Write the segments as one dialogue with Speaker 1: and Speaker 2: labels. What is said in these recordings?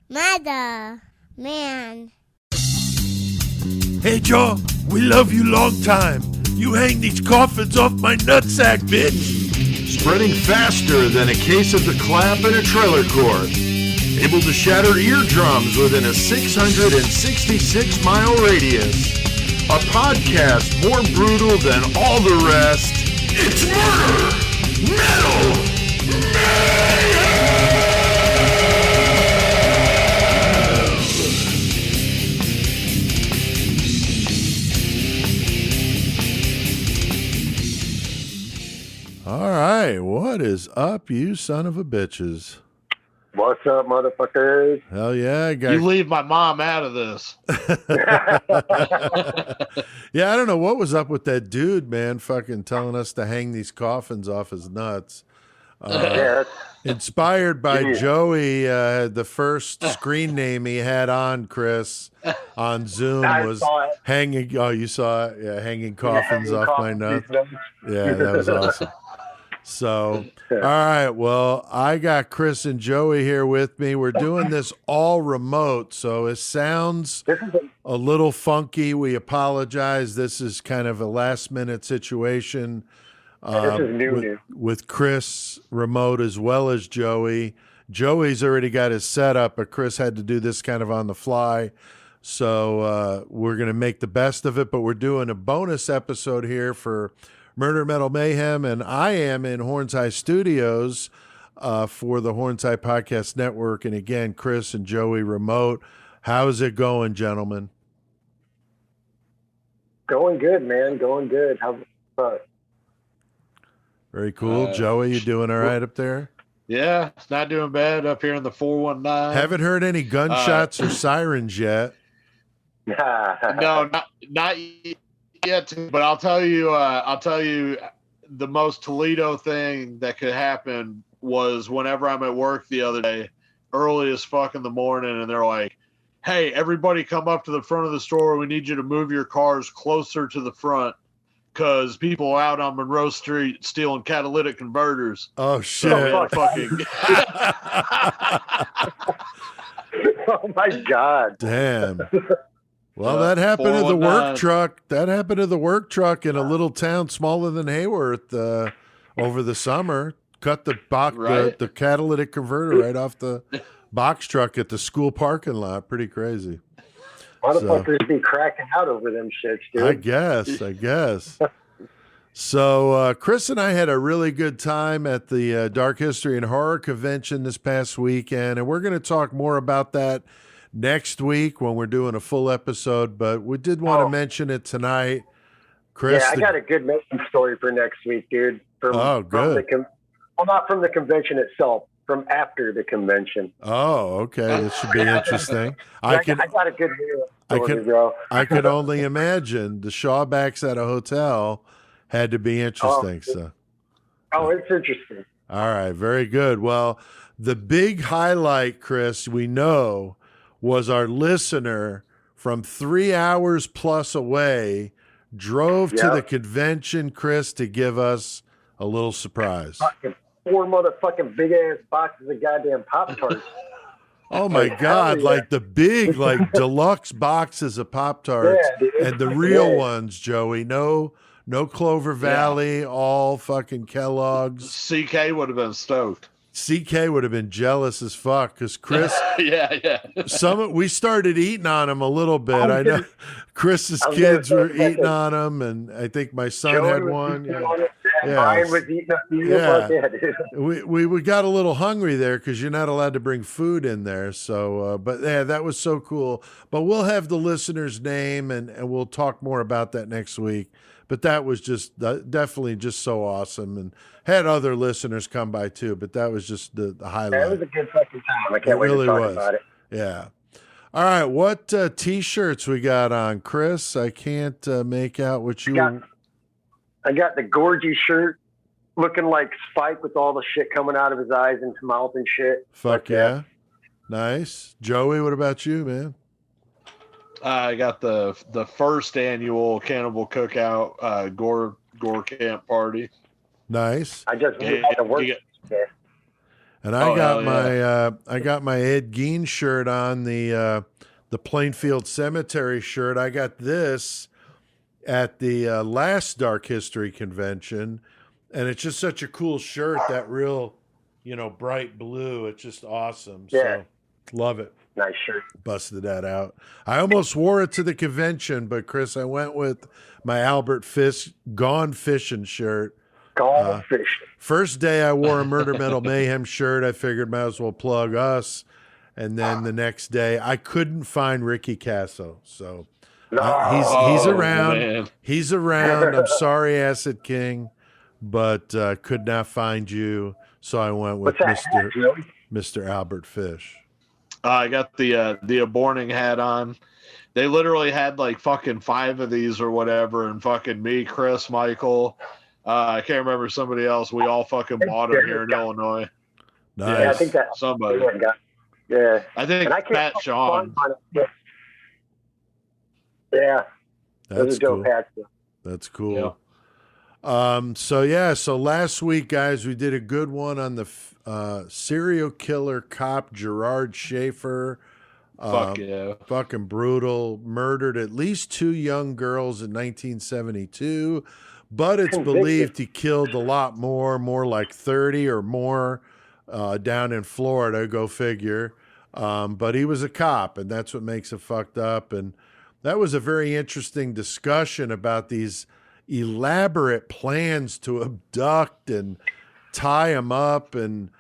Speaker 1: Mother, man.
Speaker 2: Hey, Joe, we love you long time. You hang these coffins off my nutsack, bitch.
Speaker 3: Spreading faster than a case of the clap in a trailer court. Able to shatter eardrums within a 666-mile radius. A podcast more brutal than all the rest. It's murder! Metal!
Speaker 2: All right, what is up, you son of a bitches?
Speaker 4: What's up, motherfuckers?
Speaker 2: Hell yeah,
Speaker 5: You leave my mom out of this.
Speaker 2: Yeah, I don't know what was up with that dude, man, fucking telling us to hang these coffins off his nuts. Inspired by Joey, the first screen name he had on, Chris, on Zoom was hanging. Oh, you saw it? Yeah, hanging coffins off my nuts. Yeah, that was awesome. So, all right. Well, I got Chris and Joey here with me. We're doing this all remote, so it sounds a little funky. We apologize. This is kind of a last-minute situation.
Speaker 4: This is new.
Speaker 2: With Chris remote as well as Joey. Joey's already got his setup, but Chris had to do this kind of on the fly. So we're going to make the best of it, but we're doing a bonus episode here for Murder Metal Mayhem, and I am in Horns High Studios for the Horns High Podcast Network. And again, Chris and Joey remote. How's it going, gentlemen?
Speaker 4: Going good, man. Going good. How's it?
Speaker 2: Very cool. Joey, you doing all right up there?
Speaker 5: Yeah, it's not doing bad up here in the 419.
Speaker 2: Haven't heard any gunshots or sirens yet.
Speaker 5: No, not yet. But I'll tell you the most Toledo thing that could happen was whenever I'm at work the other day, early as fuck in the morning, and they're like, "Hey, everybody come up to the front of the store. We need you to move your cars closer to the front because people out on Monroe Street stealing catalytic converters."
Speaker 2: Oh, shit.
Speaker 5: So fucking...
Speaker 4: Oh, my God.
Speaker 2: Damn. Well, that happened to the work truck. That happened to the work truck in a little town smaller than Hayworth over the summer. Cut the the catalytic converter right off the box truck at the school parking lot. Pretty crazy.
Speaker 4: Motherfuckers be cracking out over them shits, dude.
Speaker 2: I guess. So Chris and I had a really good time at the Dark History and Horror Convention this past weekend, and we're going to talk more about that next week when we're doing a full episode, but we did want to mention it tonight. Chris,
Speaker 4: I got a good making story for next week, dude.
Speaker 2: Good.
Speaker 4: Not from the convention itself, from after the convention.
Speaker 2: Oh, okay. This should be interesting.
Speaker 4: I got a good story, bro.
Speaker 2: I could only imagine the Shawbacks at a hotel had to be interesting.
Speaker 4: It's interesting.
Speaker 2: All right, very good. Well, the big highlight, Chris, we know, was our listener from 3 hours plus away drove to the convention, Chris, to give us a little surprise.
Speaker 4: Fucking 4 motherfucking big ass boxes of goddamn Pop-Tarts.
Speaker 2: Oh my God, like the big, like deluxe boxes of Pop-Tarts and the real ones, Joey. No Clover Valley, all fucking Kellogg's.
Speaker 5: CK would have been stoked.
Speaker 2: CK would have been jealous as fuck because Chris. We started eating on them a little bit. I know Chris's kids were eating on them, and I think my son had one.
Speaker 4: Brian was eating a few.
Speaker 2: We got a little hungry there because you're not allowed to bring food in there. So, but yeah, that was so cool. But we'll have the listener's name, and we'll talk more about that next week. But that was just definitely just so awesome, and had other listeners come by too. But that was just the highlight.
Speaker 4: It was a good fucking time. I can't wait to talk about it.
Speaker 2: Yeah. All right, what T-shirts we got on, Chris? I can't make out what you.
Speaker 4: I got the Gorgie shirt, looking like Spike with all the shit coming out of his eyes and his mouth and shit.
Speaker 2: Fuck yeah. Nice. Joey, what about you, man?
Speaker 5: I got the first annual Cannibal Cookout Gore Camp party.
Speaker 2: Nice.
Speaker 4: I just went to work.
Speaker 2: And I got my Ed Gein shirt on, the Plainfield Cemetery shirt. I got this at the last Dark History convention, and it's just such a cool shirt, that real, bright blue. It's just awesome.
Speaker 4: Yeah.
Speaker 2: So love it.
Speaker 4: Nice shirt.
Speaker 2: Busted that out. I almost wore it to the convention, but Chris, I went with my Albert Fish Gone Fishing shirt.
Speaker 4: Gone Fishing.
Speaker 2: First day I wore a Murder Metal Mayhem shirt. I figured might as well plug us. And then the next day I couldn't find Ricky Casso. So he's around.
Speaker 5: Man.
Speaker 2: He's around. I'm sorry, Acid King, but could not find you. So I went with Mr. Albert Fish.
Speaker 5: I got the aborting hat on. They literally had like fucking 5 of these or whatever, and fucking me, Chris, Michael, I can't remember somebody else. We all fucking bought them here in Illinois.
Speaker 2: Nice.
Speaker 4: Yeah, I think that
Speaker 5: somebody.
Speaker 4: Yeah,
Speaker 5: I think Pat Sean.
Speaker 4: Yeah,
Speaker 2: that's cool.
Speaker 4: Hats.
Speaker 2: That's cool. Yeah. So last week, guys, we did a good one on the serial killer cop Gerard Schaefer.
Speaker 5: Fuck yeah.
Speaker 2: Fucking brutal. Murdered at least 2 young girls in 1972, but it's believed he killed a lot more like 30 or more down in Florida, go figure. But he was a cop, and that's what makes it fucked up. And that was a very interesting discussion about these elaborate plans to abduct and tie them up and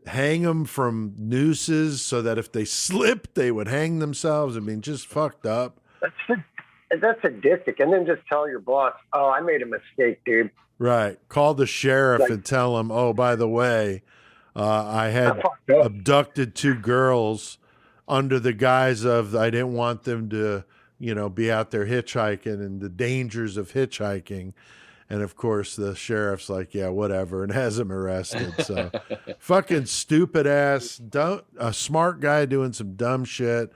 Speaker 2: hang them from nooses so that if they slipped, they would hang themselves. I mean, just fucked up.
Speaker 4: That's sadistic. And then just tell your boss, oh, I made a mistake, dude.
Speaker 2: Right. Call the sheriff and tell him, oh, by the way, I had abducted 2 girls under the guise of I didn't want them to, be out there hitchhiking and the dangers of hitchhiking. And of course, the sheriff's like, yeah, whatever, and has him arrested. So fucking stupid ass, a smart guy doing some dumb shit.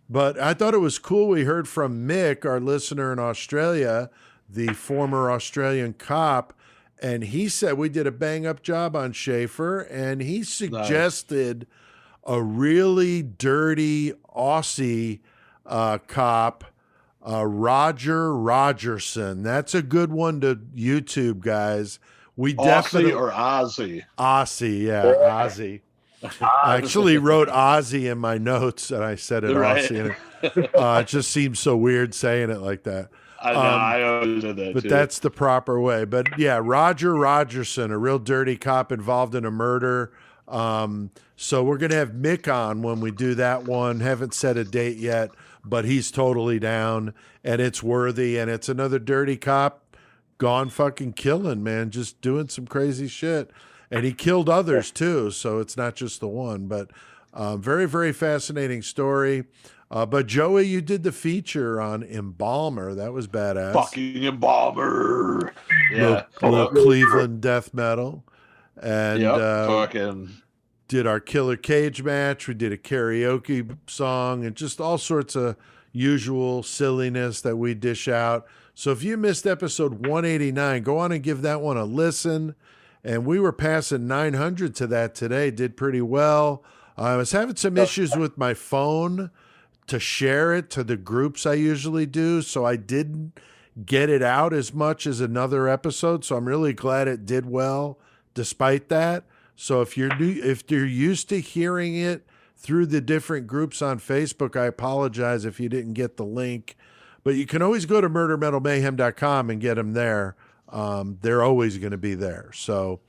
Speaker 2: But I thought it was cool. We heard from Mick, our listener in Australia, the former Australian cop, and he said we did a bang up job on Schaefer, and he suggested a really dirty Aussie cop, Roger Rogerson. That's a good one to YouTube, guys. We definitely
Speaker 5: or Ozzy.
Speaker 2: Aussie, yeah, Ozzy. I actually wrote Ozzy in my notes, and I said it
Speaker 5: right.
Speaker 2: Aussie. It just seems so weird saying it like that.
Speaker 5: I know, I always did that
Speaker 2: but
Speaker 5: too.
Speaker 2: That's the proper way. But yeah, Roger Rogerson, a real dirty cop involved in a murder. So we're gonna have Mick on when we do that one. Haven't set a date yet, but he's totally down, and it's worthy. And it's another dirty cop gone fucking killing, man, just doing some crazy shit. And he killed others too, so it's not just the one. But very, very fascinating story. But Joey, you did the feature on Embalmer. That was badass.
Speaker 5: Fucking Embalmer. Yeah.
Speaker 2: Little Cleveland death metal. And
Speaker 5: fucking
Speaker 2: did our Killer Cage match. We did a karaoke song and just all sorts of usual silliness that we dish out. So if you missed episode 189, go on and give that one a listen. And we were passing 900 to that today. Did pretty well. I was having some issues with my phone to share it to the groups I usually do, so I didn't get it out as much as another episode. So I'm really glad it did well despite that. So if you're used to hearing it through the different groups on Facebook, I apologize if you didn't get the link. But you can always go to murdermetalmayhem.com and get them there. They're always going to be there. So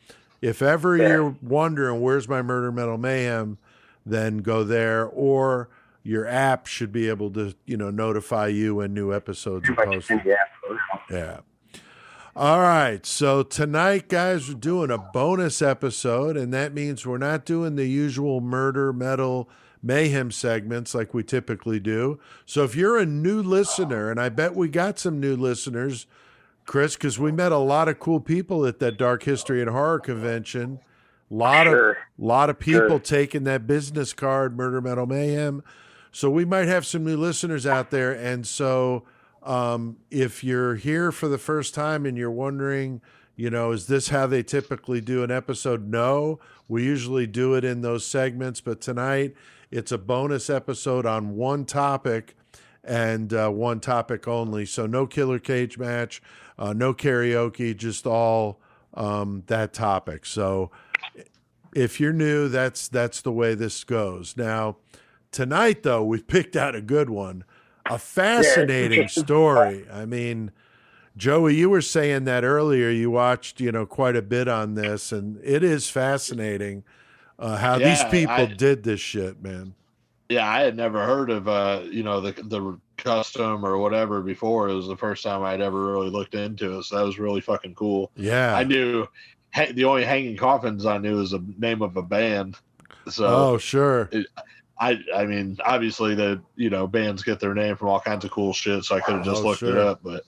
Speaker 2: if ever you're wondering where's my Murder Metal Mayhem, then go there, or your app should be able to, notify you when new episodes are posted. Yeah. All right. So tonight, guys, we're doing a bonus episode, and that means we're not doing the usual Murder Metal Mayhem segments like we typically do. So if you're a new listener, and I bet we got some new listeners, Chris, because we met a lot of cool people at that Dark History and Horror Convention. Lot of people taking that business card, Murder Metal Mayhem. So we might have some new listeners out there. And so if you're here for the first time and you're wondering, Is this how they typically do an episode? No, we usually do it in those segments, but tonight it's a bonus episode on one topic and one topic only. So no killer cage match, no karaoke, just all that topic. So if you're new, that's the way this goes. Now, tonight, though, we've picked out a good one, a fascinating story. I mean, Joey, you were saying that earlier. You watched, quite a bit on this, and it is fascinating how these people did this shit, man.
Speaker 5: Yeah, I had never heard of the custom or whatever before. It was the first time I'd ever really looked into it, so that was really fucking cool.
Speaker 2: Yeah,
Speaker 5: I knew the only Hanging Coffins I knew was the name of a band. So,
Speaker 2: sure.
Speaker 5: I mean, obviously bands get their name from all kinds of cool shit, so I could have just looked it up, but.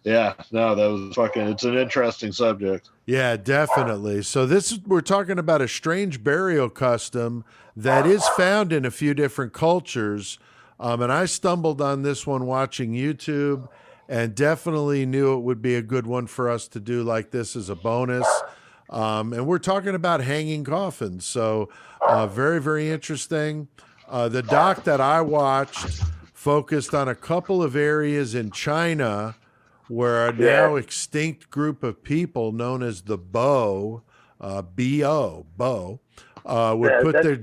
Speaker 5: Yeah, no, that was it's an interesting subject.
Speaker 2: Yeah, definitely. So we're talking about a strange burial custom that is found in a few different cultures. And I stumbled on this one watching YouTube and definitely knew it would be a good one for us to do like this as a bonus. And we're talking about hanging coffins. So very, very interesting. The doc that I watched focused on a couple of areas in China where a now extinct group of people known as the Bo, B-O, would put their...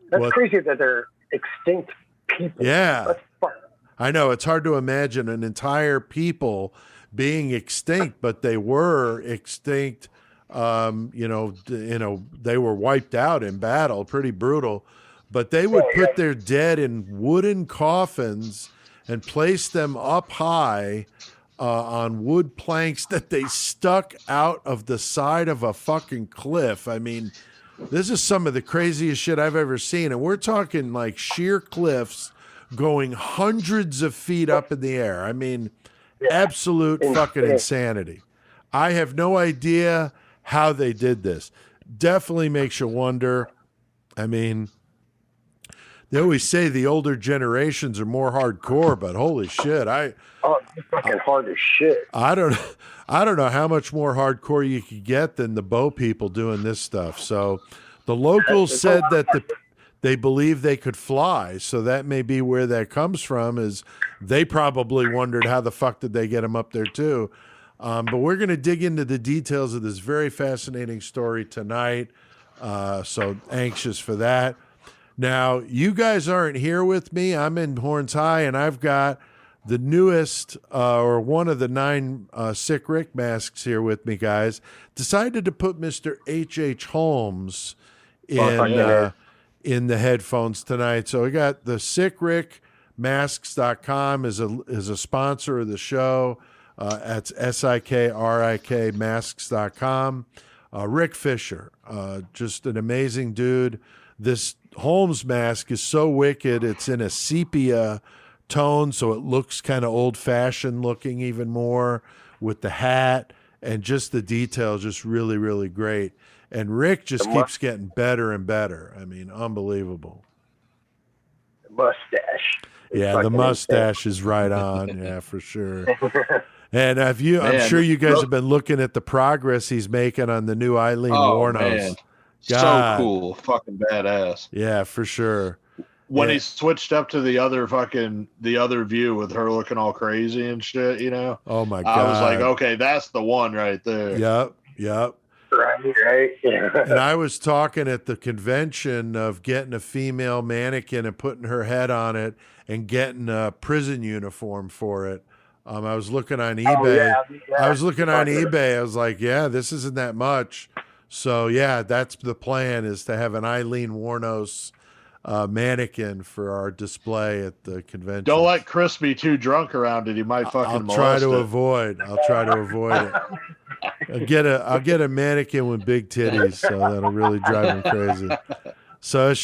Speaker 4: That's crazy that they're extinct people.
Speaker 2: Yeah.
Speaker 4: That's fun.
Speaker 2: I know. It's hard to imagine an entire people being extinct, but they were extinct. They were wiped out in battle, pretty brutal. But they would put their dead in wooden coffins and place them up high on wood planks that they stuck out of the side of a fucking cliff. I mean, this is some of the craziest shit I've ever seen. And we're talking like sheer cliffs going hundreds of feet up in the air. I mean, absolute fucking insanity. I have no idea how they did this. Definitely makes you wonder. I mean, they always say the older generations are more hardcore, but holy shit,
Speaker 4: it's fucking hard as shit.
Speaker 2: I don't know how much more hardcore you could get than the Bo people doing this stuff. So the locals said that they believe they could fly, so that may be where that comes from. Is they probably wondered how the fuck did they get them up there too. But we're going to dig into the details of this very fascinating story tonight. So anxious for that. Now, you guys aren't here with me. I'm in Horns High, and I've got the newest or one of the 9 Sick Rick masks here with me, guys. Decided to put Mr. H.H. Holmes in the headphones tonight. So we got the SickRickMasks.com is a sponsor of the show. That's SIKRIK masks.com. Rick Fisher, just an amazing dude. This Holmes mask is so wicked. It's in a sepia tone, so it looks kind of old-fashioned looking even more with the hat and just the details, just really, really great. And Rick just keeps getting better and better. I mean, unbelievable.
Speaker 4: The mustache.
Speaker 2: Yeah, the mustache is right on. Yeah, for sure. And I'm sure you guys have been looking at the progress he's making on the new Eileen Wuornos.
Speaker 5: Man. God. So cool, fucking badass.
Speaker 2: Yeah, for sure.
Speaker 5: When he switched up to the other view with her looking all crazy and shit,
Speaker 2: Oh my God.
Speaker 5: I was like, okay, that's the one right there.
Speaker 2: Yep.
Speaker 4: Right. Yeah.
Speaker 2: And I was talking at the convention of getting a female mannequin and putting her head on it and getting a prison uniform for it. I was looking on eBay. I was like, yeah, this isn't that much. So yeah, that's the plan, is to have an Eileen Wuornos mannequin for our display at the convention.
Speaker 5: Don't let Chris be too drunk around it. He might fucking molest it.
Speaker 2: I'll try to avoid it. I'll get a mannequin with big titties, so that'll really drive him crazy. So it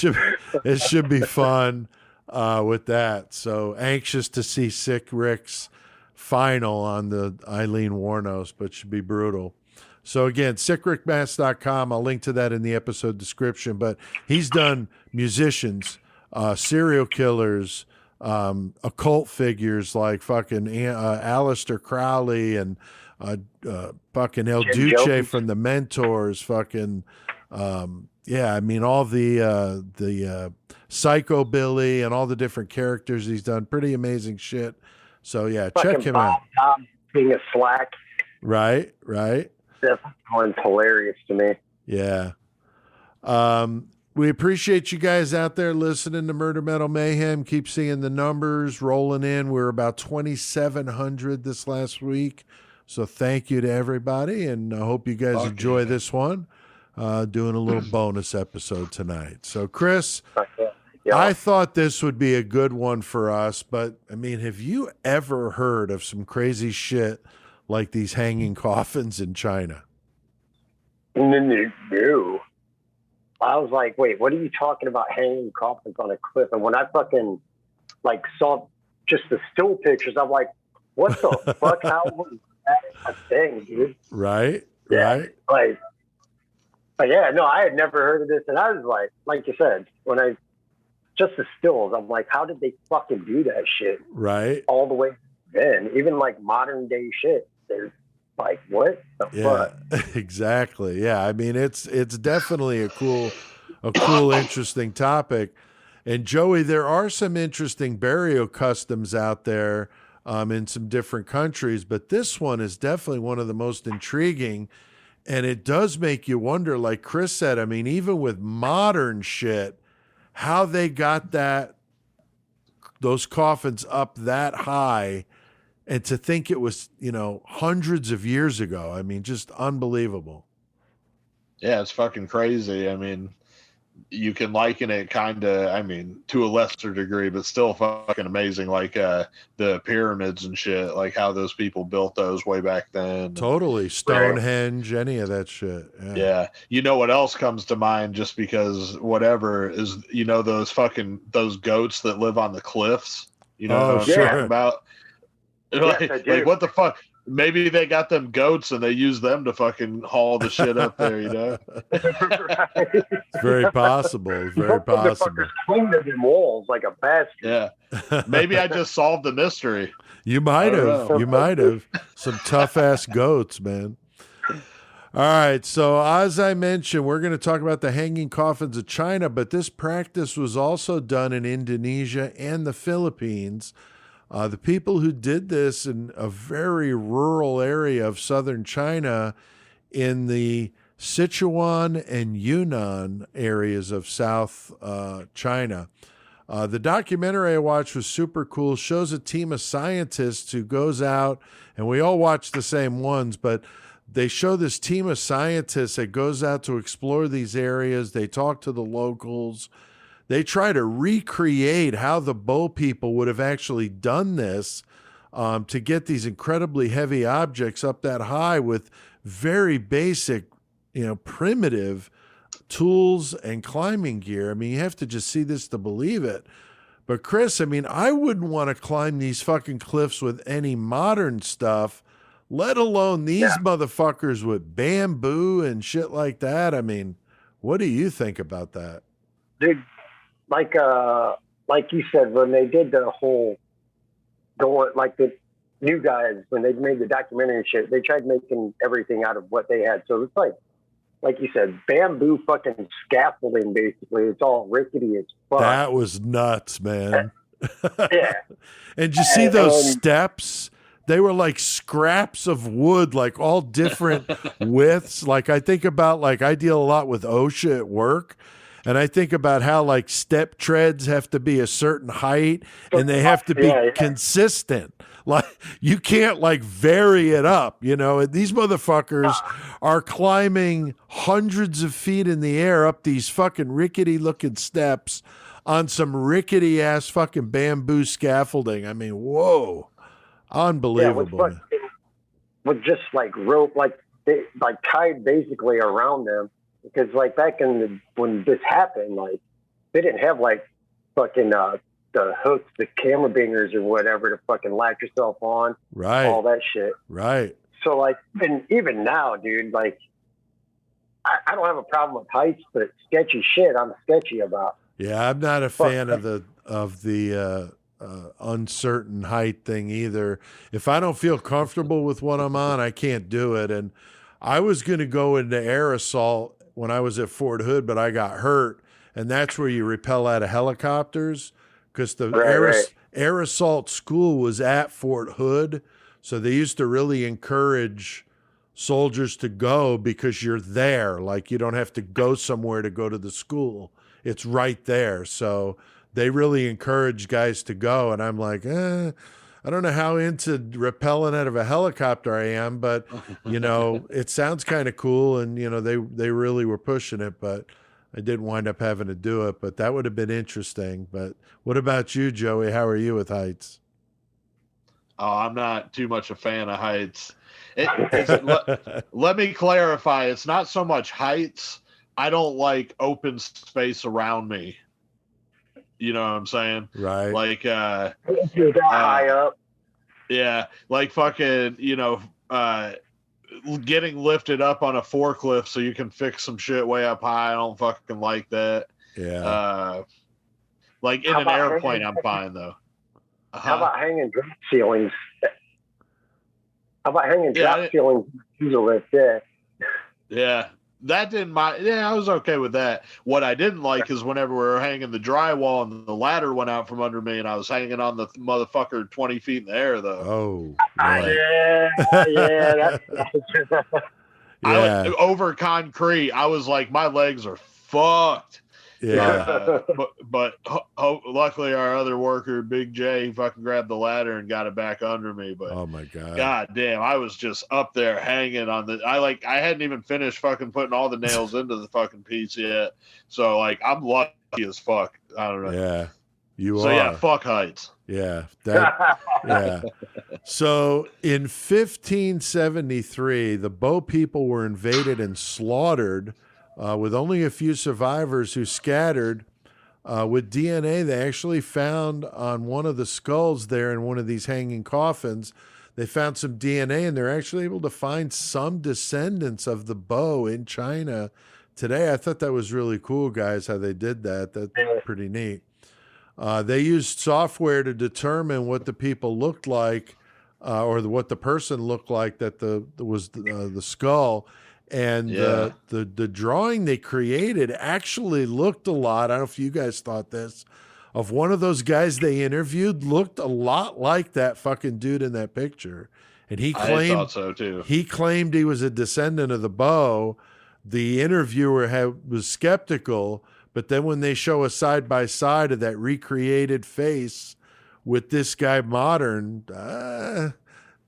Speaker 2: should be fun with that. So anxious to see Sick Rick's final on the Eileen Wuornos, but should be brutal. So again, SickRickMasks.com. I'll link to that in the episode description. But he's done musicians, serial killers, occult figures like fucking Aleister Crowley and fucking El
Speaker 4: Jim
Speaker 2: Duce
Speaker 4: Jones.
Speaker 2: from the Mentors, fucking yeah, I mean all the Psycho Billy and all the different characters he's done. Pretty amazing shit. So yeah, check
Speaker 4: Fucking
Speaker 2: him
Speaker 4: Bob
Speaker 2: out.
Speaker 4: Tom being a slack.
Speaker 2: Right.
Speaker 4: That one's hilarious to me.
Speaker 2: Yeah. We appreciate you guys out there listening to Murder Metal Mayhem. Keep seeing the numbers rolling in. We're about 2,700 this last week. So thank you to everybody, and I hope you guys enjoy this one. Doing a little bonus episode tonight. So, Chris, I thought this would be a good one for us, but, I mean, have you ever heard of some crazy shit like these hanging coffins in China?
Speaker 4: No. I was like, wait, what are you talking about hanging coffins on a cliff? And when I fucking like saw just the still pictures, I'm like, what the fuck? How was that a thing, dude?
Speaker 2: Right.
Speaker 4: Like, but yeah, no, I had never heard of this. And I was like you said, just the stills, I'm like, how did they fucking do that shit?
Speaker 2: Right.
Speaker 4: All the way then, even like modern day shit. They're like, what the fuck?
Speaker 2: Exactly. Yeah. I mean, it's definitely a cool, interesting topic. And Joey, there are some interesting burial customs out there in some different countries, but this one is definitely one of the most intriguing. And it does make you wonder, like Chris said, I mean, even with modern shit, how they got those coffins up that high. And to think it was, hundreds of years ago. I mean, just unbelievable.
Speaker 5: Yeah, it's fucking crazy. I mean, you can liken it kind of, I mean, to a lesser degree, but still fucking amazing. Like the pyramids and shit, like how those people built those way back then.
Speaker 2: Totally. Stonehenge, any of that shit.
Speaker 5: Yeah. You know what else comes to mind just because whatever is, those goats that live on the cliffs? You know what I'm talking about? Like what the fuck? Maybe they got them goats and they use them to fucking haul the shit up there,
Speaker 2: It's very possible. It's very possible.
Speaker 4: Cleaned them walls like a bastard.
Speaker 5: Yeah. Maybe I just solved the mystery.
Speaker 2: You might have. You might have. Some tough ass goats, man. All right. So as I mentioned, we're going to talk about the hanging coffins of China, but this practice was also done in Indonesia and the Philippines. The people who did this in a very rural area of southern China in the Sichuan and Yunnan areas of South China. The documentary I watched was super cool. Shows a team of scientists who goes out, and we all watch the same ones, but they show this team of scientists that goes out to explore these areas. They talk to the locals. They try to recreate how the Bo people would have actually done this to get these incredibly heavy objects up that high with very basic, primitive tools and climbing gear. I mean, you have to just see this to believe it. But Chris, I mean, I wouldn't want to climb these fucking cliffs with any modern stuff, let alone these motherfuckers with bamboo and shit like that. I mean, what do you think about that?
Speaker 4: Dude, like you said, when they did the whole like the new guys, when they made the documentary and shit, they tried making everything out of what they had. So it's like you said, bamboo fucking scaffolding, basically. It's all rickety as fuck.
Speaker 2: That was nuts, man.
Speaker 4: Yeah.
Speaker 2: And you see those steps? They were like scraps of wood, like all different widths. Like I think about, I deal a lot with OSHA at work. And I think about how step treads have to be a certain height and they have to be consistent. Like you can't vary it up, And these motherfuckers are climbing hundreds of feet in the air up these fucking rickety looking steps on some rickety ass fucking bamboo scaffolding. I mean, whoa, unbelievable.
Speaker 4: Yeah, with just rope, they tied basically around them. Because back when this happened, they didn't have fucking the hooks, the camera bingers or whatever to fucking latch yourself on,
Speaker 2: right?
Speaker 4: All that shit,
Speaker 2: right?
Speaker 4: So even now, dude, I don't have a problem with heights, but sketchy shit I'm sketchy about.
Speaker 2: Yeah, I'm not a fan of the uncertain height thing either. If I don't feel comfortable with what I'm on, I can't do it. And I was going to go into air assault when I was at Fort Hood, but I got hurt. And that's where you rappel out of helicopters, because the air assault school was at Fort Hood. So they used to really encourage soldiers to go because you're there. Like, you don't have to go somewhere to go to the school. It's right there. So they really encourage guys to go. And I'm like, I don't know how into rappelling out of a helicopter I am, but, you know, it sounds kind of cool. And, you know, they really were pushing it, but I did wind up having to do it. But that would have been interesting. But what about you, Joey? How are you with heights?
Speaker 5: Oh, I'm not too much a fan of heights. Let me clarify. It's not so much heights. I don't like open space around me. You know what I'm saying?
Speaker 2: Right.
Speaker 5: Like,
Speaker 4: high up.
Speaker 5: Yeah. Like fucking, you know, getting lifted up on a forklift so you can fix some shit way up high. I don't fucking like that.
Speaker 2: Yeah.
Speaker 5: Like in an airplane, I'm fine though.
Speaker 4: How about hanging drop ceilings? Ceilings?
Speaker 5: Yeah. That didn't mind. Yeah, I was okay with that. What I didn't like is whenever we were hanging the drywall and the ladder went out from under me and I was hanging on the motherfucker 20 feet in the air, though.
Speaker 2: Oh,
Speaker 4: yeah.
Speaker 5: Yeah. Over concrete, I was like, my legs are fucked.
Speaker 2: Yeah.
Speaker 5: But luckily our other worker, Big J, he fucking grabbed the ladder and got it back under me. But
Speaker 2: oh my God.
Speaker 5: God damn, I was just up there hanging on I hadn't even finished fucking putting all the nails into the fucking piece yet. So like I'm lucky as fuck. I don't know.
Speaker 2: Yeah. You
Speaker 5: are. So yeah, fuck heights.
Speaker 2: Yeah. Yeah. So in 1573, the Bow people were invaded and slaughtered. With only a few survivors who scattered. With DNA, they actually found on one of the skulls there in one of these hanging coffins, they found some DNA, and they're actually able to find some descendants of the Bow in China today. I thought that was really cool, guys, how they did that. That's pretty neat. They used software to determine what the people looked like, or what the person looked like that was the skull. And the drawing they created actually looked a lot, I don't know if you guys thought this, of one of those guys they interviewed looked a lot like that fucking dude in that picture. And I
Speaker 5: thought so too.
Speaker 2: He claimed he was a descendant of the Bow. The interviewer was skeptical, but then when they show a side-by-side of that recreated face with this guy modern,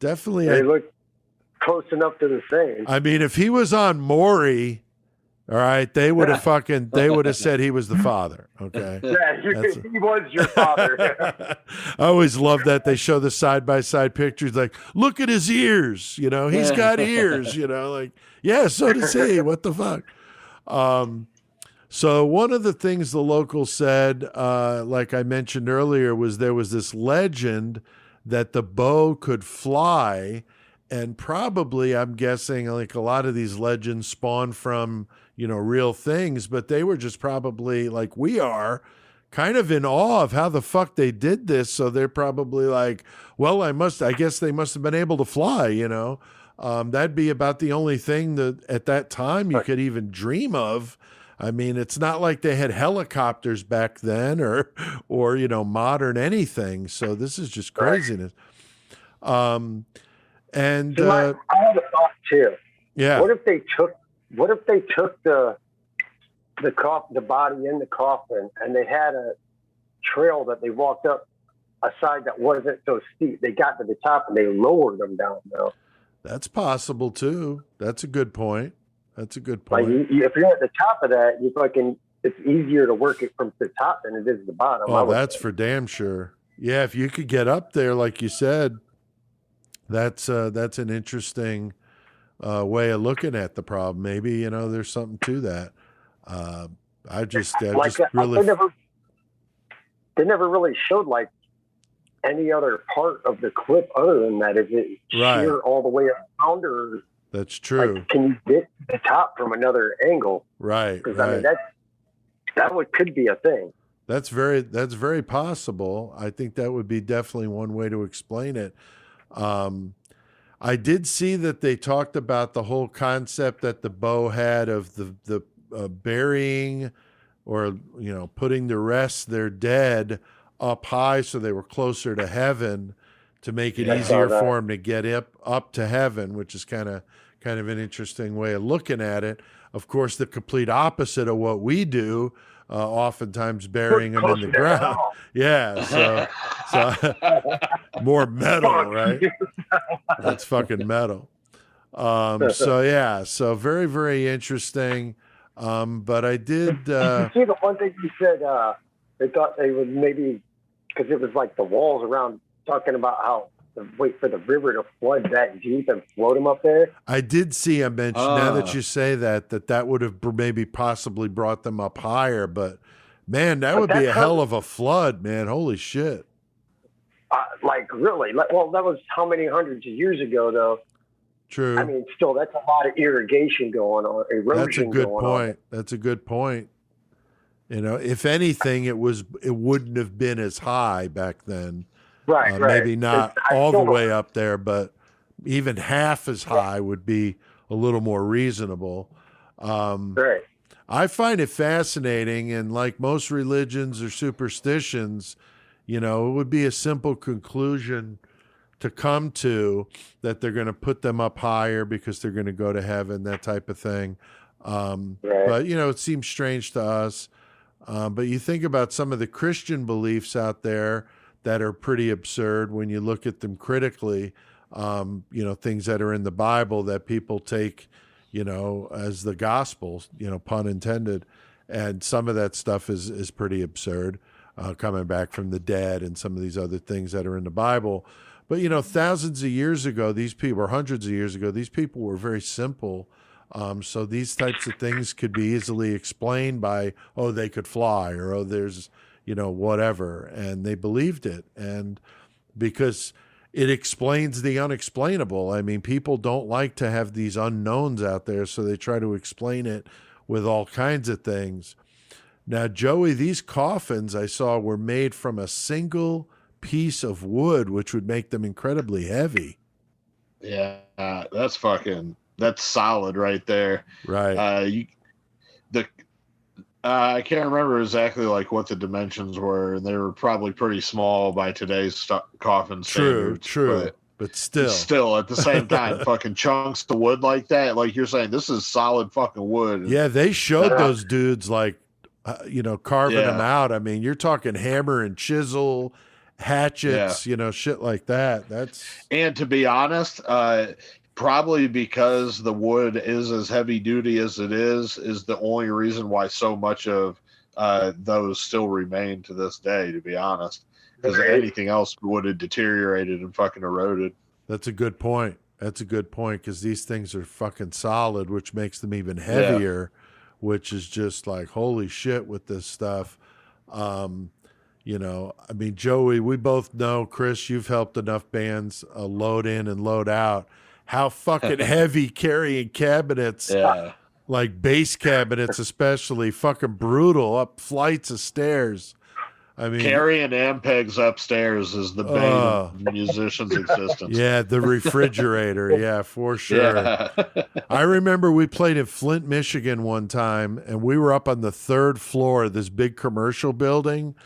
Speaker 2: definitely.
Speaker 4: They look close enough to the same.
Speaker 2: I mean, if he was on Maury, all right, they would have said he was the father. Okay.
Speaker 4: Yeah, he was your father.
Speaker 2: I always love that they show the side-by-side pictures. Like, look at his ears. You know, he's got ears, you know, like, yeah, so does he. What the fuck? So one of the things the locals said, like I mentioned earlier, was there was this legend that the Bow could fly. And probably, I'm guessing, like a lot of these legends spawn from, you know, real things, but they were just probably like we are, kind of in awe of how the fuck they did this. So they're probably like, well, I guess they must have been able to fly, you know. That'd be about the only thing that at that time you could even dream of. I mean, it's not like they had helicopters back then or you know, modern anything. So this is just craziness. And
Speaker 4: I have a thought too.
Speaker 2: Yeah.
Speaker 4: What if they took the body in the coffin and they had a trail that they walked up a side that wasn't so steep? They got to the top and they lowered them down though.
Speaker 2: That's possible too. That's a good point.
Speaker 4: Like if you're at the top of that, it's easier to work it from the top than it is the bottom.
Speaker 2: Oh, that's for damn sure. Yeah, if you could get up there, like you said. That's an interesting way of looking at the problem. Maybe, you know, there's something to that.
Speaker 4: They never really showed like any other part of the clip other than that. Is it sheer all the way around, or
Speaker 2: that's true?
Speaker 4: Like, can you get the top from another angle?
Speaker 2: Right.
Speaker 4: Because I mean that could be a thing.
Speaker 2: That's very possible. I think that would be definitely one way to explain it. I did see that they talked about the whole concept that the bow had of the burying or putting to rest their dead up high so they were closer to heaven to make it easier for them to get up to heaven, which is kind of an interesting way of looking at it. Of course, the complete opposite of what we do, oftentimes burying them in the ground. Yeah, so more metal, right? That's fucking metal. So very, very interesting. But I did.
Speaker 4: You see the one thing you said, they thought they would maybe, because it was like the walls around, talking about how wait for the river to flood that deep and float them up there.
Speaker 2: I did see a mention, now that you say that would have maybe possibly brought them up higher, but man, that would be a hell of a flood, man. Holy shit.
Speaker 4: Like really? Well, that was how many hundreds of years ago, though?
Speaker 2: True.
Speaker 4: I mean, still, that's a lot of irrigation going on, erosion going on.
Speaker 2: That's a good point. If anything, it wouldn't have been as high back then.
Speaker 4: Right.
Speaker 2: Maybe not all the way up there, but even half as high would be a little more reasonable.
Speaker 4: Right.
Speaker 2: I find it fascinating, and like most religions or superstitions, it would be a simple conclusion to come to that they're going to put them up higher because they're going to go to heaven, that type of thing. But, it seems strange to us. But you think about some of the Christian beliefs out there that are pretty absurd when you look at them critically, things that are in the Bible that people take, as the gospel, pun intended. And some of that stuff is pretty absurd, coming back from the dead and some of these other things that are in the Bible. But, thousands of years ago, or hundreds of years ago, these people were very simple. So these types of things could be easily explained by, they could fly, or, there's, whatever. And they believed it. And because it explains the unexplainable. I mean, people don't like to have these unknowns out there, so they try to explain it with all kinds of things. Now, Joey, these coffins I saw were made from a single piece of wood, which would make them incredibly heavy.
Speaker 5: Yeah, that's solid right there.
Speaker 2: Right.
Speaker 5: I can't remember exactly like what the dimensions were, and they were probably pretty small by today's coffin standards.
Speaker 2: True. But
Speaker 5: still at the same time, fucking chunks of wood like that, like you're saying, this is solid fucking wood.
Speaker 2: Yeah, they showed those dudes like, carving them out. I mean, you're talking hammer and chisel, hatchets, shit like that.
Speaker 5: And to be honest, probably because the wood is as heavy duty as it is the only reason why so much of those still remain to this day, to be honest. Because anything else would have deteriorated and fucking eroded.
Speaker 2: That's a good point. Because these things are fucking solid, which makes them even heavier, which is just like, holy shit with this stuff. I mean, Joey, we both know, Chris, you've helped enough bands load in and load out. How fucking heavy carrying cabinets, like bass cabinets especially, fucking brutal, up flights of stairs. I mean,
Speaker 5: carrying Ampegs upstairs is the bane of the musician's existence.
Speaker 2: Yeah, the refrigerator. Yeah, for sure. Yeah. I remember we played in Flint, Michigan one time, and we were up on the 3rd floor of this big commercial building,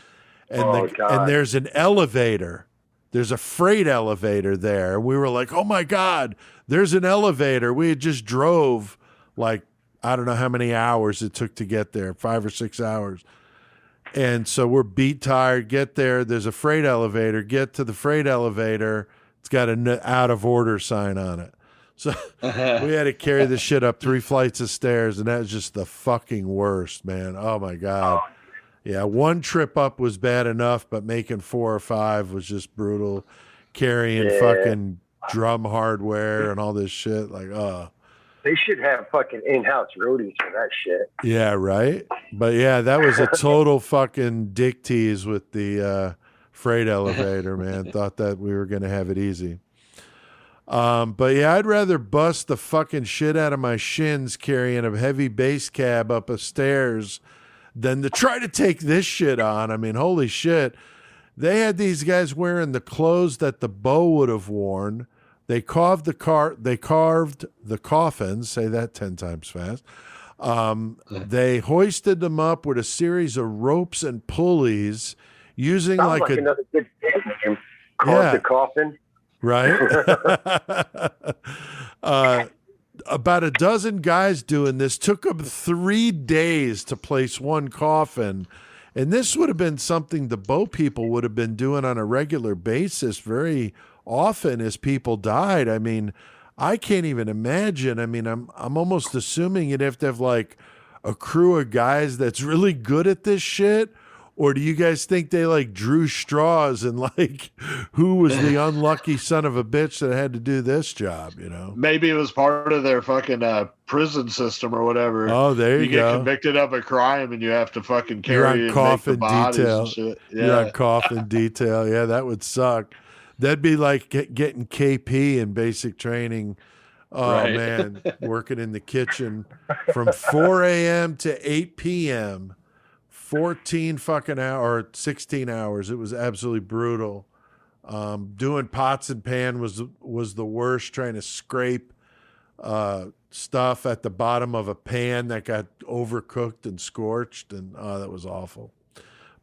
Speaker 2: and and there's an elevator. There's a freight elevator there. We were like, oh my God, there's an elevator. We had just drove like, I don't know how many hours it took to get there, 5 or 6 hours. And so we're beat tired, get there. There's a freight elevator, get to the freight elevator. It's got an out of order sign on it. So we had to carry this shit up 3 flights of stairs. And that was just the fucking worst, man. Oh my God. Yeah, 1 trip up was bad enough, but making 4 or 5 was just brutal. Carrying fucking drum hardware and all this shit, like,
Speaker 4: They should have fucking in-house roadies for that shit.
Speaker 2: Yeah, right? But yeah, that was a total fucking dick tease with the freight elevator, man. Thought that we were going to have it easy. But yeah, I'd rather bust the fucking shit out of my shins carrying a heavy bass cab up a stairs than to try to take this shit on. I mean, holy shit. They had these guys wearing the clothes that the Bo would have worn. They carved the coffins, say that 10 times fast. They hoisted them up with a series of ropes and pulleys using
Speaker 4: Sounds like another good band name. Carve the Coffin.
Speaker 2: Right? About a dozen guys doing this. Took them 3 days to place one coffin. And this would have been something the Bo people would have been doing on a regular basis very often as people died. I mean, I can't even imagine. I mean, I'm almost assuming you'd have to have like a crew of guys that's really good at this shit. Or do you guys think they like drew straws and like who was the unlucky son of a bitch that had to do this job, you know?
Speaker 5: Maybe it was part of their fucking prison system or whatever.
Speaker 2: Oh, there you go.
Speaker 5: Get convicted of a crime and you have to fucking carry and
Speaker 2: coffin
Speaker 5: make the bodies
Speaker 2: detail.
Speaker 5: And shit. Yeah.
Speaker 2: You're on coffin detail. Yeah, that would suck. That'd be like getting KP in basic training. Oh, right. Man, working in the kitchen from 4 a.m. to 8 p.m., 14 fucking hours, or 16 hours. It was absolutely brutal. Doing pots and pan was the worst, trying to scrape stuff at the bottom of a pan that got overcooked and scorched, and that was awful.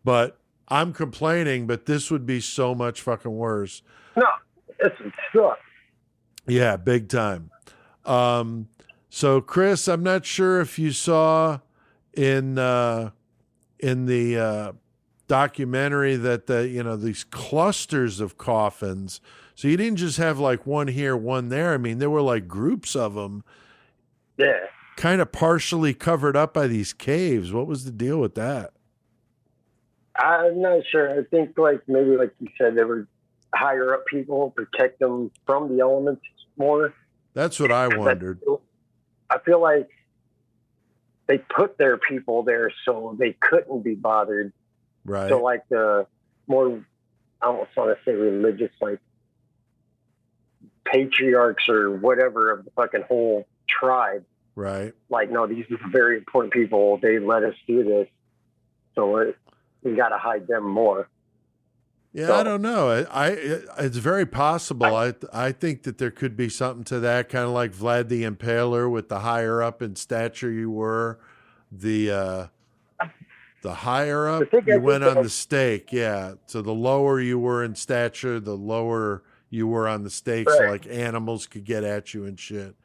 Speaker 2: But I'm complaining, but this would be so much fucking worse.
Speaker 4: No, it's sucks.
Speaker 2: Yeah, big time. So Chris, I'm not sure if you saw in the documentary that these clusters of coffins. So you didn't just have like one here, one there. I mean, there were like groups of them.
Speaker 4: Yeah.
Speaker 2: Kind of partially covered up by these caves. What was the deal with that?
Speaker 4: I'm not sure. I think maybe like you said, they were higher up people, protect them from the elements more.
Speaker 2: That's what I wondered.
Speaker 4: I feel like they put their people there so they couldn't be bothered.
Speaker 2: Right.
Speaker 4: So like the more, I almost want to say religious, like patriarchs or whatever of the fucking whole tribe.
Speaker 2: Right.
Speaker 4: Like, no, these are very important people. They let us do this. So we got to hide them more.
Speaker 2: Yeah, so, I don't know. It's very possible. I think that there could be something to that, kind of like Vlad the Impaler. With the higher up in stature you were, the higher up you went on the stake. Yeah, so the lower you were in stature, the lower you were on the stake. Right. So like animals could get at you and shit,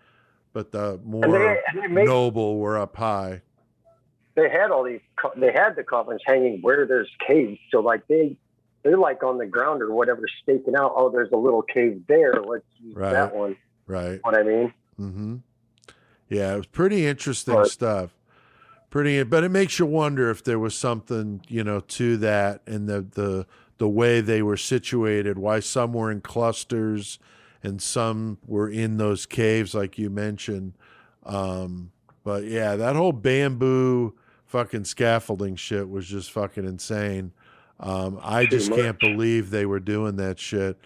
Speaker 2: but the more noble were up high.
Speaker 4: They had they had the coffins hanging where there's caves. So like they're like on the ground or whatever, staking out. Oh, there's a little cave there. Let's use that one.
Speaker 2: Right.
Speaker 4: You know what I mean?
Speaker 2: Mm-hmm. Yeah, it was pretty interesting stuff. But it makes you wonder if there was something, to that, and the way they were situated. Why some were in clusters, and some were in those caves, like you mentioned. But yeah, that whole bamboo fucking scaffolding shit was just fucking insane. I just can't believe they were doing that shit.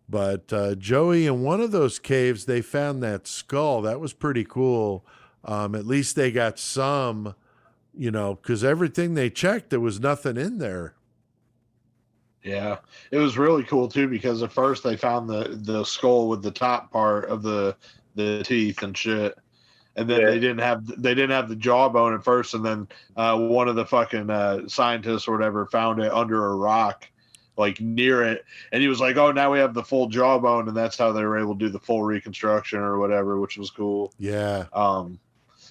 Speaker 2: But Joey, in one of those caves, they found that skull. That was pretty cool. At least they got some, because everything they checked, there was nothing in there.
Speaker 5: Yeah, it was really cool too, because at first they found the skull with the top part of the teeth and shit. And then they didn't have the jawbone at first, and then one of the fucking scientists or whatever found it under a rock, like near it, and he was like, "Oh, now we have the full jawbone," and that's how they were able to do the full reconstruction or whatever, which was cool.
Speaker 2: Yeah.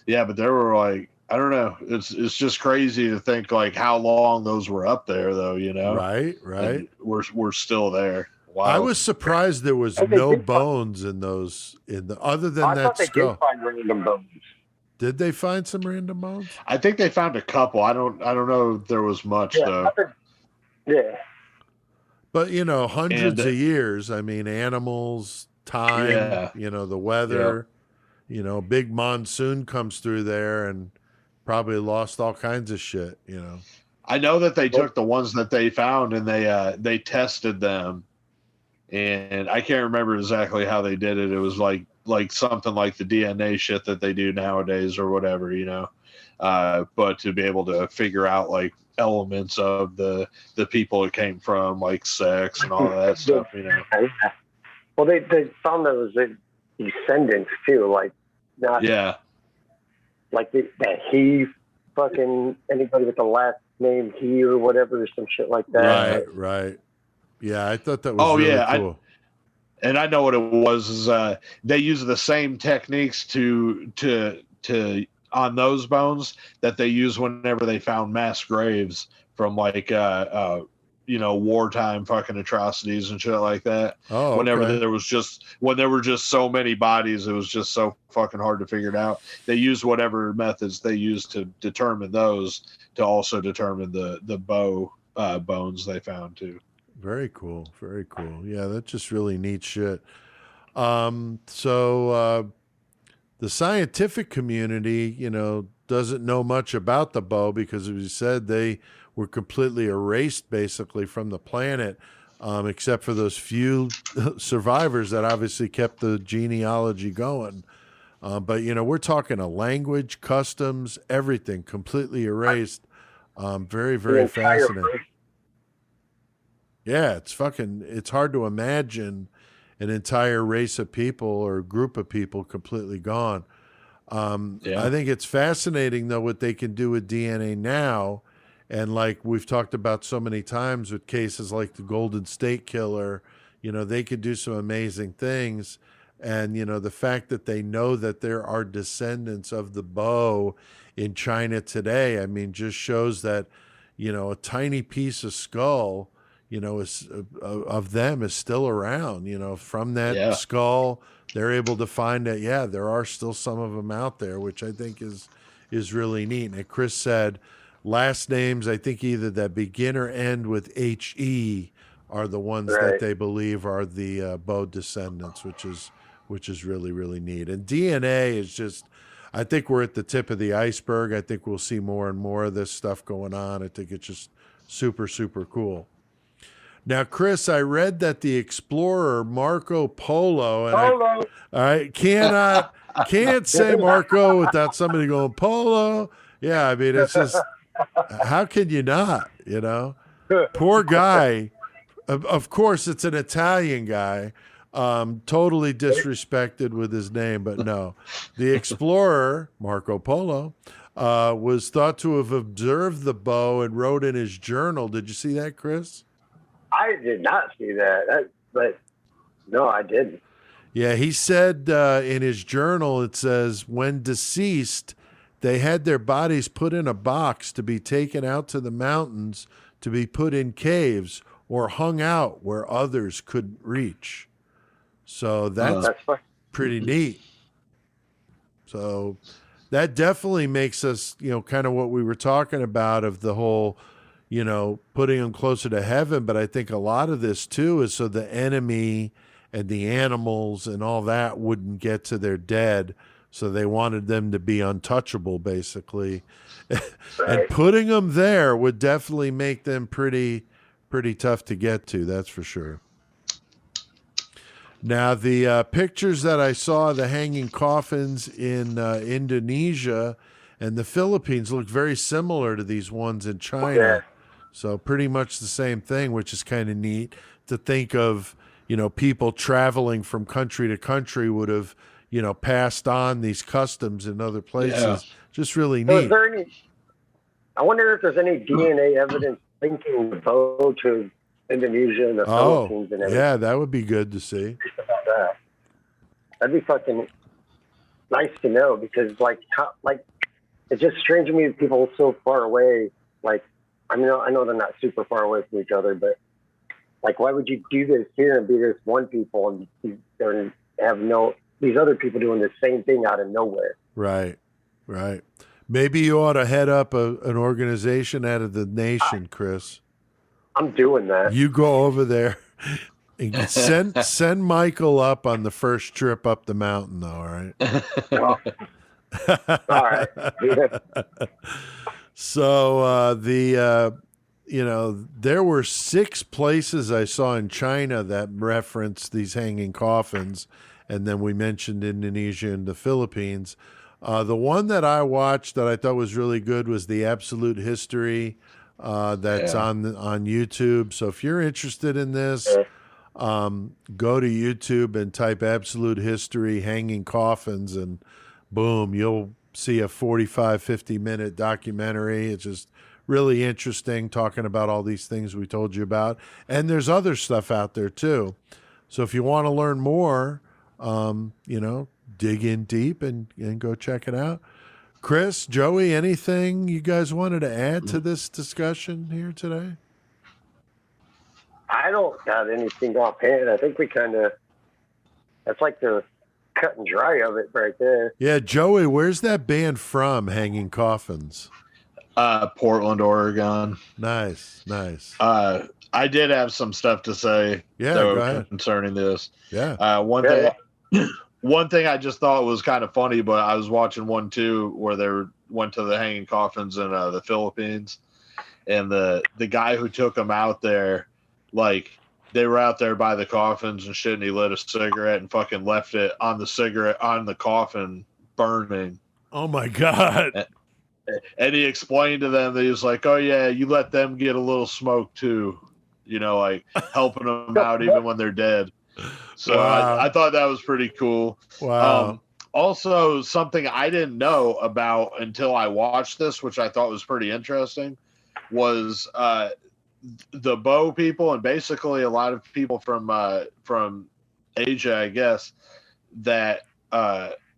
Speaker 5: Yeah, but there were like, I don't know, it's just crazy to think like how long those were up there, though.
Speaker 2: Right.
Speaker 5: And we're still there. Wow.
Speaker 2: I was surprised there was no bones in those. Other than that skull.
Speaker 4: Did find random bones.
Speaker 2: Did they find some random bones?
Speaker 5: I think they found a couple. I don't know if there was much though.
Speaker 4: Yeah.
Speaker 2: But hundreds of years. I mean, animals, time. The weather. Big monsoon comes through there and probably lost all kinds of shit.
Speaker 5: I know that they took the ones that they found and they tested them. And I can't remember exactly how they did it. It was like something like the DNA shit that they do nowadays or whatever, but to be able to figure out like elements of the people it came from, like sex and all that stuff, you know.
Speaker 4: Well, they found those descendants too, like not like that he fucking anybody with the last name he or whatever, some shit like that.
Speaker 2: Right. Yeah, I thought that was really cool.
Speaker 5: And I know what it was is they use the same techniques to on those bones that they use whenever they found mass graves from like wartime fucking atrocities and shit like that.
Speaker 2: Oh,
Speaker 5: whenever
Speaker 2: okay.
Speaker 5: when there were just so many bodies, it was just so fucking hard to figure it out. They used whatever methods they used to determine those to also determine the bow bones they found too.
Speaker 2: Very cool. Very cool. Yeah, that's just really neat shit. So the scientific community, doesn't know much about the bow because, as you said, they were completely erased basically from the planet, except for those few survivors that obviously kept the genealogy going. But, we're talking a language, customs, everything completely erased. Very, very fascinating. Yeah, it's hard to imagine an entire race of people or group of people completely gone. I think it's fascinating, though, what they can do with DNA now. And like we've talked about so many times with cases like the Golden State Killer, they could do some amazing things. And, the fact that they know that there are descendants of the bow in China today, I mean, just shows that, a tiny piece of skull, of them is still around, from that skull, they're able to find that, there are still some of them out there, which I think is really neat. And Chris said last names, I think either that begin or end with HE are the ones that they believe are the bow descendants, which is really, really neat. And DNA is just, I think we're at the tip of the iceberg. I think we'll see more and more of this stuff going on. I think it's just super, super cool. Now, Chris, I read that the explorer Marco Polo, and I can't say Marco without somebody going Polo. Yeah, I mean, it's just, how can you not, Poor guy. Of course, it's an Italian guy, totally disrespected with his name, but no. The explorer, Marco Polo, was thought to have observed the bow and wrote in his journal. Did you see that, Chris?
Speaker 4: I did not see that, but no, I didn't.
Speaker 2: Yeah, he said in his journal, it says, when deceased, they had their bodies put in a box to be taken out to the mountains to be put in caves or hung out where others couldn't reach. So that's pretty neat. So that definitely makes us, kind of what we were talking about of the whole, putting them closer to heaven. But I think a lot of this too is so the enemy and the animals and all that wouldn't get to their dead. So they wanted them to be untouchable, basically. And putting them there would definitely make them pretty tough to get to. That's for sure. Now, the pictures that I saw, the hanging coffins in Indonesia and the Philippines look very similar to these ones in China. Yeah. So pretty much the same thing, which is kind of neat to think of, people traveling from country to country would have, passed on these customs in other places. Yeah. Just really neat.
Speaker 4: So I wonder if there's any DNA evidence linking the bow to Indonesia and the Philippines and everything.
Speaker 2: Yeah, that would be good to see.
Speaker 4: That'd be fucking nice to know because, it's just strange to me that people so far away. I know they're not super far away from each other, but why would you do this here and be this one people and have these other people doing the same thing out of nowhere?
Speaker 2: Right. Maybe you ought to head up an organization out of the nation, Chris.
Speaker 4: I'm doing that.
Speaker 2: You go over there and send Michael up on the first trip up the mountain, though, all right?
Speaker 4: All right.
Speaker 2: So there were 6 places I saw in China that referenced these hanging coffins, and then we mentioned Indonesia and the Philippines. The one that I watched that I thought was really good was the Absolute History that's on YouTube. So if you're interested in this, go to YouTube and type Absolute History Hanging Coffins, and boom, you'll see a 45, 50-minute documentary. It's just really interesting, talking about all these things we told you about. And there's other stuff out there too. So if you want to learn more, dig in deep and go check it out. Chris, Joey, anything you guys wanted to add to this discussion here today?
Speaker 4: I don't got anything offhand. I think we that's like the cut and dry of it right there.
Speaker 2: Yeah, Joey, where's that band from, Hanging Coffins?
Speaker 5: Portland, Oregon.
Speaker 2: Nice.
Speaker 5: I did have some stuff to say
Speaker 2: go ahead.
Speaker 5: Concerning this.
Speaker 2: Yeah.
Speaker 5: One thing I just thought was kind of funny, but I was watching one too where they went to the Hanging Coffins in the Philippines, and the guy who took them out there, like, they were out there by the coffins and shit, and he lit a cigarette and fucking left it on the coffin burning.
Speaker 2: Oh my God.
Speaker 5: And he explained to them that he was like, oh yeah, you let them get a little smoke too, like helping them out even when they're dead. So wow. I thought that was pretty cool.
Speaker 2: Wow.
Speaker 5: Also, something I didn't know about until I watched this, which I thought was pretty interesting, was the Bow people, and basically a lot of people from Asia, I guess, that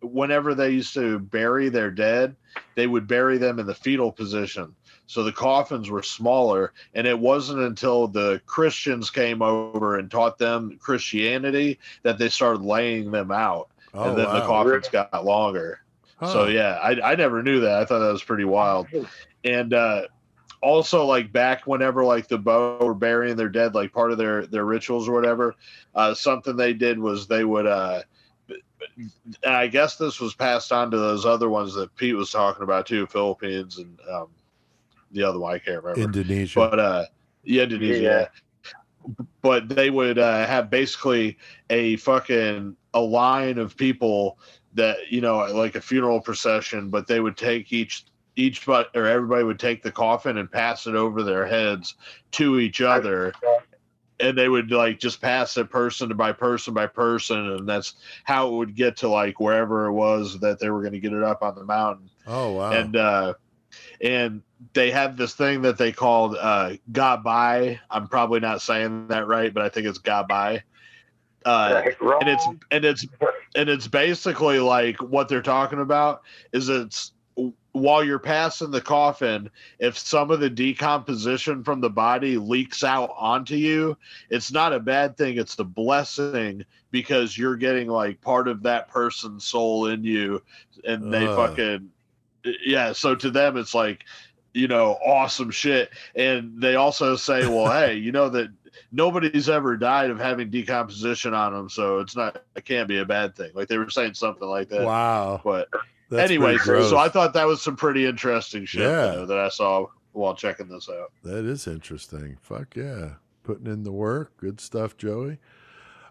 Speaker 5: whenever they used to bury their dead, they would bury them in the fetal position. So the coffins were smaller, and it wasn't until the Christians came over and taught them Christianity that they started laying them out.
Speaker 2: Oh,
Speaker 5: and then the coffins got longer. Huh. So yeah, I never knew that. I thought that was pretty wild. And also, like, back whenever like the Bow were burying their dead, like part of their rituals or whatever, something they did was they would I guess this was passed on to those other ones that Pete was talking about too, Philippines and the other one I can't remember.
Speaker 2: Indonesia.
Speaker 5: But Indonesia. Yeah. But they would have basically a line of people that, like a funeral procession, but they would take everybody would take the coffin and pass it over their heads to each other. And they would like just pass it person by person by person, and that's how it would get to like wherever it was that they were going to get it up on the mountain.
Speaker 2: Oh wow!
Speaker 5: And they had this thing that they called "Gabbai." I'm probably not saying that right, but I think it's Gabbai. And it's basically like what they're talking about is it's while you're passing the coffin, if some of the decomposition from the body leaks out onto you, it's not a bad thing. It's the blessing, because you're getting like part of that person's soul in you, and they so to them, it's like, awesome shit. And they also say, well, hey, that nobody's ever died of having decomposition on them, so it can't be a bad thing. Like they were saying something like that.
Speaker 2: Wow.
Speaker 5: But anyway, so I thought that was some pretty interesting shit that I saw while checking this out.
Speaker 2: That is interesting. Fuck yeah. Putting in the work. Good stuff, Joey.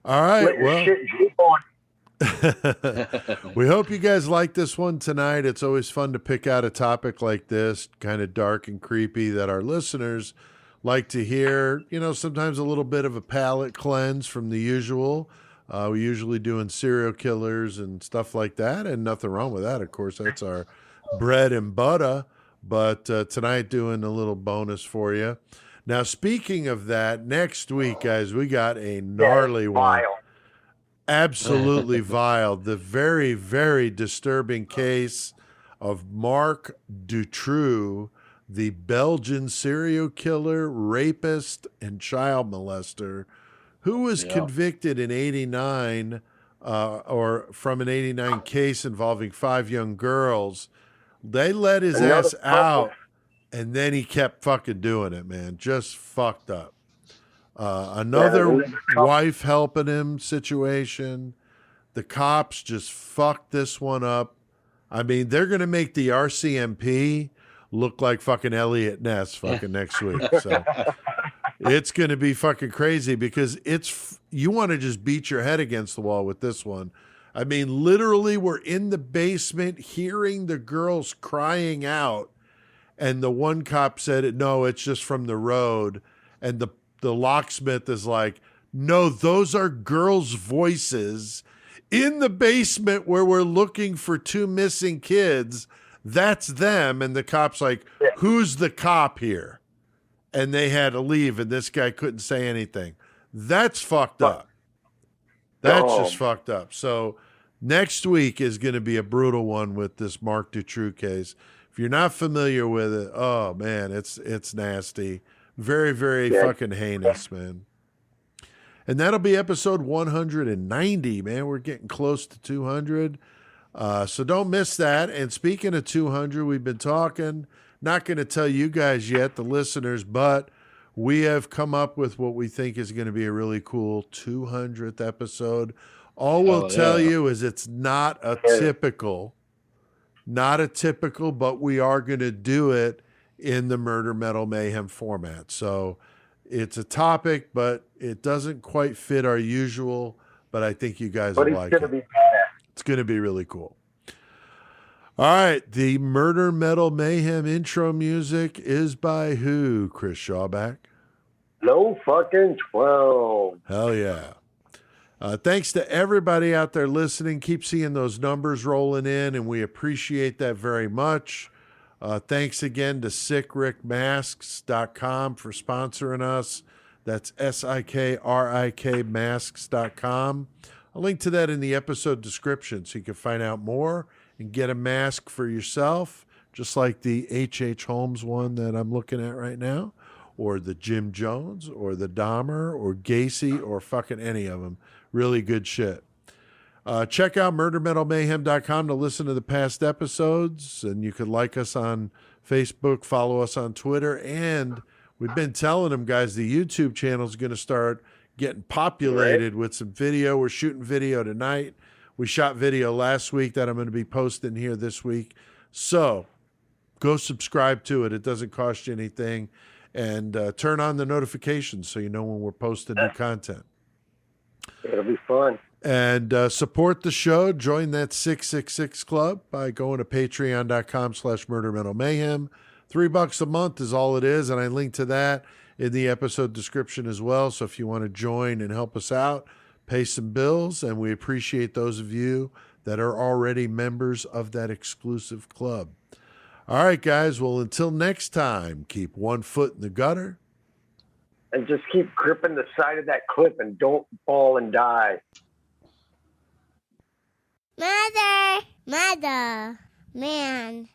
Speaker 2: All right. We hope you guys like this one tonight. It's always fun to pick out a topic like this, kind of dark and creepy, that our listeners like to hear. Sometimes a little bit of a palate cleanse from the usual. We usually doing serial killers and stuff like that, and nothing wrong with that. Of course, that's our bread and butter. But tonight, doing a little bonus for you. Now, speaking of that, next week, guys, we got a gnarly one. Absolutely vile. The very, very disturbing case of Marc Dutroux, the Belgian serial killer, rapist, and child molester, who was convicted in 89 or from an 89 case involving 5 young girls. They let his ass out, and then he kept fucking doing it, man. Just fucked up. Another wife helping him situation. The cops just fucked this one up. I mean, they're going to make the RCMP look like fucking Elliot Ness fucking next week. So it's going to be fucking crazy, because you want to just beat your head against the wall with this one. I mean, literally, we're in the basement hearing the girls crying out. And the one cop said, no, it's just from the road. And the locksmith is like, no, those are girls' voices in the basement where we're looking for 2 missing kids. That's them. And the cop's like, who's the cop here? And they had to leave, and this guy couldn't say anything. That's fucked up. That's just fucked up. So next week is going to be a brutal one with this Mark Dutroux case. If you're not familiar with it, oh, man, it's nasty. Very, very fucking heinous, man. And that'll be episode 190, man. We're getting close to 200. So don't miss that. And speaking of 200, we've been talking, not going to tell you guys yet, the listeners, but we have come up with what we think is going to be a really cool 200th episode. All we'll tell you is it's not a typical, but we are going to do it in the Murder Metal Mayhem format. So it's a topic, but it doesn't quite fit our usual, but I think you guys will like it. It's going to be really cool. All right. The Murder Metal Mayhem intro music is by who, Chris Shawback?
Speaker 4: No fucking 12.
Speaker 2: Hell yeah. Thanks to everybody out there listening. Keep seeing those numbers rolling in, and we appreciate that very much. Thanks again to sickrickmasks.com for sponsoring us. That's SIKRIK masks.com. I'll link to that in the episode description so you can find out more and get a mask for yourself, just like the H.H. Holmes one that I'm looking at right now, or the Jim Jones, or the Dahmer, or Gacy, or fucking any of them. Really good shit. Check out murdermetalmayhem.com to listen to the past episodes, and you could like us on Facebook, follow us on Twitter, and we've been telling them, guys, the YouTube channel is going to start getting populated with some video. We're shooting video tonight. We shot video last week that I'm going to be posting here this week. So go subscribe to it. It doesn't cost you anything. And turn on the notifications so you know when we're posting new content.
Speaker 4: It'll be fun.
Speaker 2: And support the show. Join that 666 Club by going to patreon.com/murdermetalmayhem. $3 a month is all it is, and I link to that in the episode description as well. So if you want to join and help us out, pay some bills, and we appreciate those of you that are already members of that exclusive club. All right, guys. Well, until next time, keep one foot in the gutter.
Speaker 4: And just keep gripping the side of that cliff and don't fall and die.
Speaker 1: Mother, man.